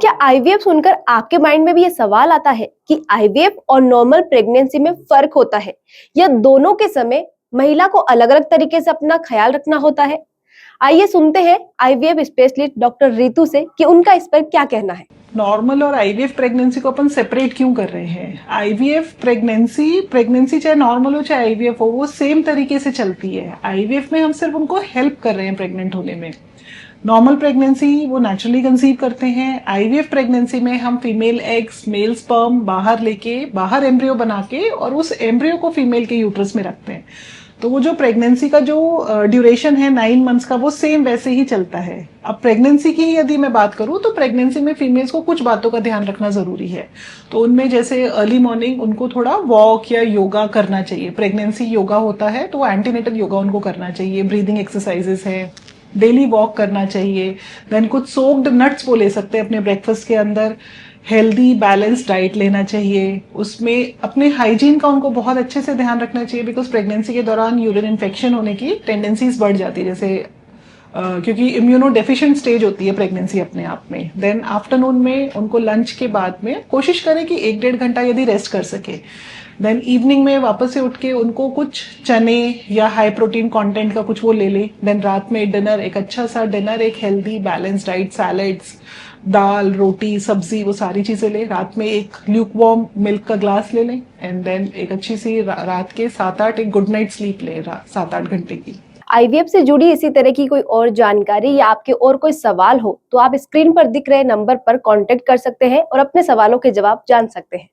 क्या आईवीएफ सुनकर आपके माइंड में भी ये सवाल आता है कि आईवीएफ और नॉर्मल प्रेगनेंसी में फर्क होता है या दोनों के समय महिला को अलग अलग तरीके से अपना ख्याल रखना होता है? आइए सुनते हैं आईवीएफ स्पेशलिस्ट डॉक्टर रितु से कि उनका इस पर क्या कहना है। नॉर्मल और आईवीएफ प्रेगनेंसी को अपन सेपरेट क्यों कर रहे हैं? आईवीएफ प्रेगनेंसी प्रेगनेंसी चाहे नॉर्मल हो चाहे आईवीएफ हो, वो सेम तरीके से चलती है। आईवीएफ में हम सिर्फ उनको हेल्प कर रहे हैं प्रेग्नेंट होने में। नॉर्मल प्रेगनेंसी वो नेचुरली कंसीव करते हैं। आईवीएफ प्रेगनेंसी में हम फीमेल एग्स मेल स्पर्म बाहर एम्ब्रियो बना के और उस एम्ब्रियो को फीमेल के यूट्रस में रखते हैं। तो वो जो प्रेगनेंसी का जो ड्यूरेशन है 9 मंथ्स का, वो सेम वैसे ही चलता है। अब प्रेगनेंसी की यदि मैं बात करूं तो प्रेगनेंसी में फीमेल्स को कुछ बातों का ध्यान रखना जरूरी है। तो उनमें जैसे अर्ली मॉर्निंग उनको थोड़ा वॉक या योगा करना चाहिए। प्रेगनेंसी योगा होता है तो एंटीनेटल योगा उनको करना चाहिए। ब्रीदिंग एक्सरसाइजेस है, डेली वॉक करना चाहिए। देन कुछ सोक्ड नट्स वो ले सकते हैं अपने ब्रेकफास्ट के अंदर। हेल्दी बैलेंस डाइट लेना चाहिए। उसमें अपने हाइजीन का उनको बहुत अच्छे से ध्यान रखना चाहिए, बिकॉज प्रेगनेंसी के दौरान यूरिन इन्फेक्शन होने की टेंडेंसीज बढ़ जाती है, जैसे क्योंकि इम्यूनो डेफिशिएंट स्टेज होती है प्रेगनेंसी अपने आप में। देन आफ्टरनून में उनको लंच के बाद में कोशिश करें कि 1-1.5 घंटा यदि रेस्ट कर सके। देन इवनिंग में वापस से उठ के उनको कुछ चने या हाई प्रोटीन कंटेंट का कुछ वो ले लें। देन रात में डिनर, एक अच्छा सा डिनर, एक हेल्दी बैलेंस डाइट, सैलेड्स, दाल, रोटी, सब्जी, वो सारी चीजें लें। रात में एक ल्यूक वार्म मिल्क का ग्लास ले लें। एंड देन एक अच्छी सी रात के 7-8 एक गुड नाइट स्लीप लें 7-8 घंटे की। आईवीएफ से जुड़ी इसी तरह की कोई और जानकारी या आपके और कोई सवाल हो तो आप स्क्रीन पर दिख रहे नंबर पर कांटेक्ट कर सकते हैं और अपने सवालों के जवाब जान सकते हैं।